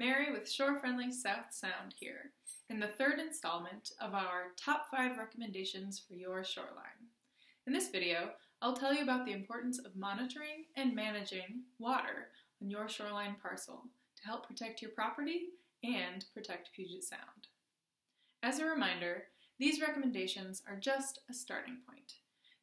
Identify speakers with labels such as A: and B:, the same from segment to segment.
A: Mary with Shore-Friendly South Sound here, in the third installment of our Top 5 Recommendations for Your Shoreline. In this video, I'll tell you about the importance of monitoring and managing water on your shoreline parcel to help protect your property and protect Puget Sound. As a reminder, these recommendations are just a starting point.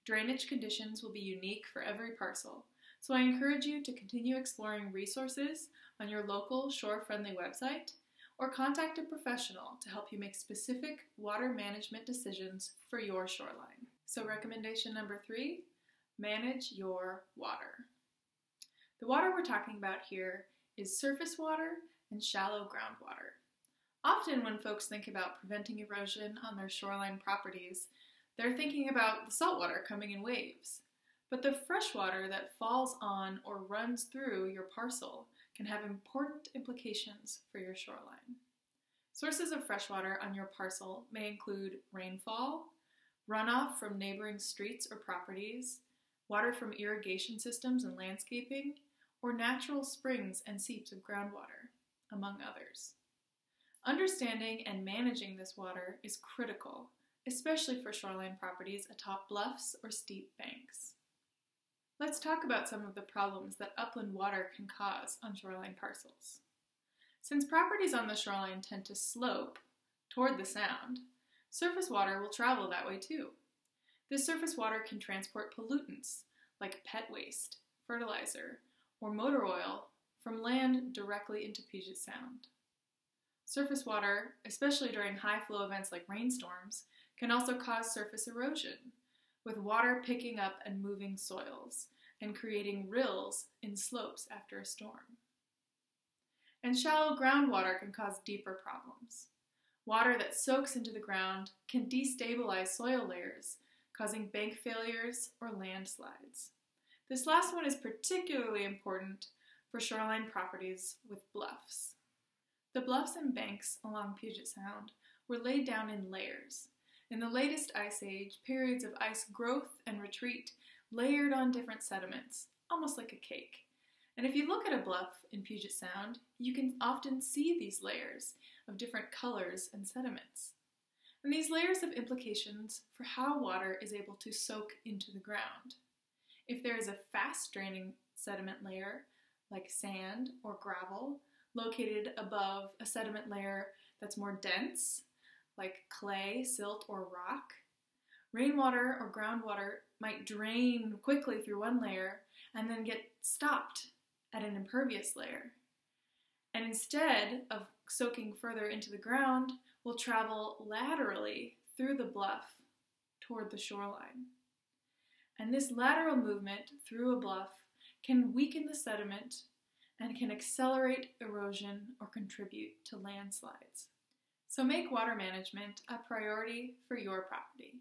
A: Drainage conditions will be unique for every parcel, so I encourage you to continue exploring resources on your local shore-friendly website or contact a professional to help you make specific water management decisions for your shoreline. So recommendation number 3, manage your water. The water we're talking about here is surface water and shallow groundwater. Often when folks think about preventing erosion on their shoreline properties, they're thinking about the saltwater coming in waves. But the freshwater that falls on or runs through your parcel can have important implications for your shoreline. Sources of freshwater on your parcel may include rainfall, runoff from neighboring streets or properties, water from irrigation systems and landscaping, or natural springs and seeps of groundwater, among others. Understanding and managing this water is critical, especially for shoreline properties atop bluffs or steep banks. Let's talk about some of the problems that upland water can cause on shoreline parcels. Since properties on the shoreline tend to slope toward the sound, surface water will travel that way too. This surface water can transport pollutants like pet waste, fertilizer, or motor oil from land directly into Puget Sound. Surface water, especially during high flow events like rainstorms, can also cause surface erosion, with water picking up and moving soils and creating rills in slopes after a storm. And shallow groundwater can cause deeper problems. Water that soaks into the ground can destabilize soil layers, causing bank failures or landslides. This last one is particularly important for shoreline properties with bluffs. The bluffs and banks along Puget Sound were laid down in layers. In the latest ice age, periods of ice growth and retreat layered on different sediments, almost like a cake. And if you look at a bluff in Puget Sound, you can often see these layers of different colors and sediments. And these layers have implications for how water is able to soak into the ground. If there is a fast-draining sediment layer, like sand or gravel, located above a sediment layer that's more dense, like clay, silt, or rock, rainwater or groundwater might drain quickly through one layer and then get stopped at an impervious layer. And instead of soaking further into the ground, will travel laterally through the bluff toward the shoreline. And this lateral movement through a bluff can weaken the sediment and can accelerate erosion or contribute to landslides. So make water management a priority for your property.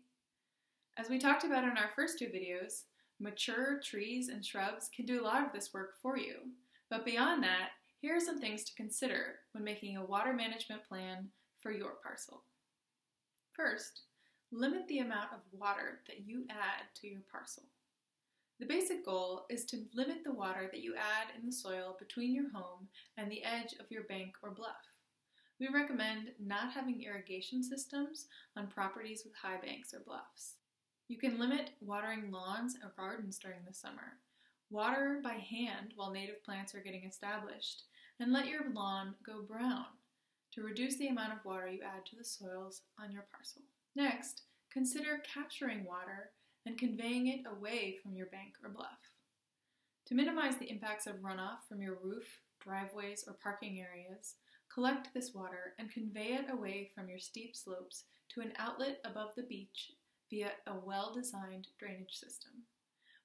A: As we talked about in our first 2 videos, mature trees and shrubs can do a lot of this work for you. But beyond that, here are some things to consider when making a water management plan for your parcel. First, limit the amount of water that you add to your parcel. The basic goal is to limit the water that you add in the soil between your home and the edge of your bank or bluff. We recommend not having irrigation systems on properties with high banks or bluffs. You can limit watering lawns or gardens during the summer. Water by hand while native plants are getting established, and let your lawn go brown to reduce the amount of water you add to the soils on your parcel. Next, consider capturing water and conveying it away from your bank or bluff. To minimize the impacts of runoff from your roof, driveways, or parking areas, collect this water and convey it away from your steep slopes to an outlet above the beach via a well-designed drainage system.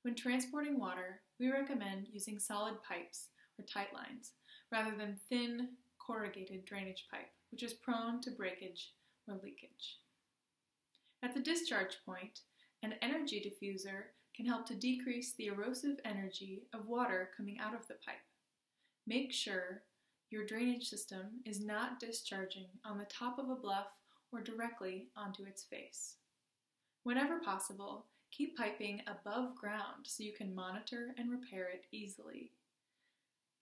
A: When transporting water, we recommend using solid pipes or tight lines rather than thin, corrugated drainage pipe, which is prone to breakage or leakage. At the discharge point, an energy diffuser can help to decrease the erosive energy of water coming out of the pipe. Make sure your drainage system is not discharging on the top of a bluff or directly onto its face. Whenever possible, keep piping above ground so you can monitor and repair it easily.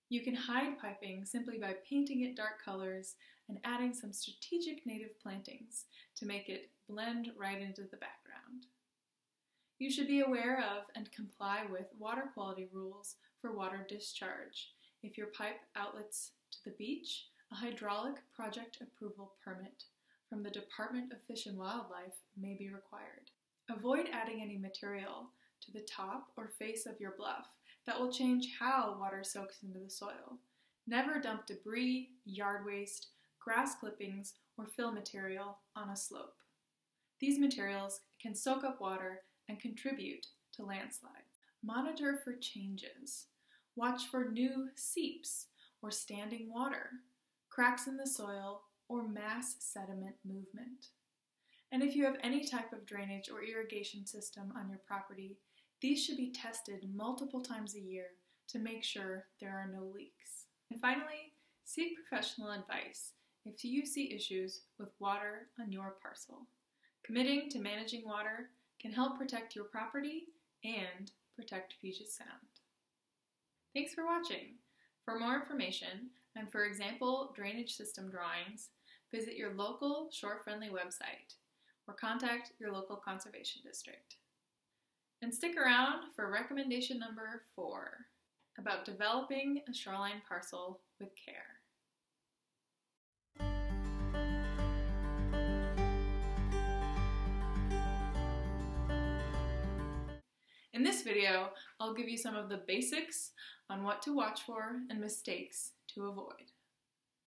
A: You can hide piping simply by painting it dark colors and adding some strategic native plantings to make it blend right into the background. You should be aware of and comply with water quality rules for water discharge. If your pipe outlets to the beach, a hydraulic project approval permit from the Department of Fish and Wildlife may be required. Avoid adding any material to the top or face of your bluff that will change how water soaks into the soil. Never dump debris, yard waste, grass clippings, or fill material on a slope. These materials can soak up water and contribute to landslides. Monitor for changes. Watch for new seeps or standing water, cracks in the soil, or mass sediment movement. And if you have any type of drainage or irrigation system on your property, these should be tested multiple times a year to make sure there are no leaks. And finally, seek professional advice if you see issues with water on your parcel. Committing to managing water can help protect your property and protect Puget Sound. Thanks for watching. For more information and for example drainage system drawings, visit your local shore-friendly website or contact your local conservation district. And stick around for recommendation number 4 about developing a shoreline parcel with care. In this video, I'll give you some of the basics on what to watch for and mistakes to avoid.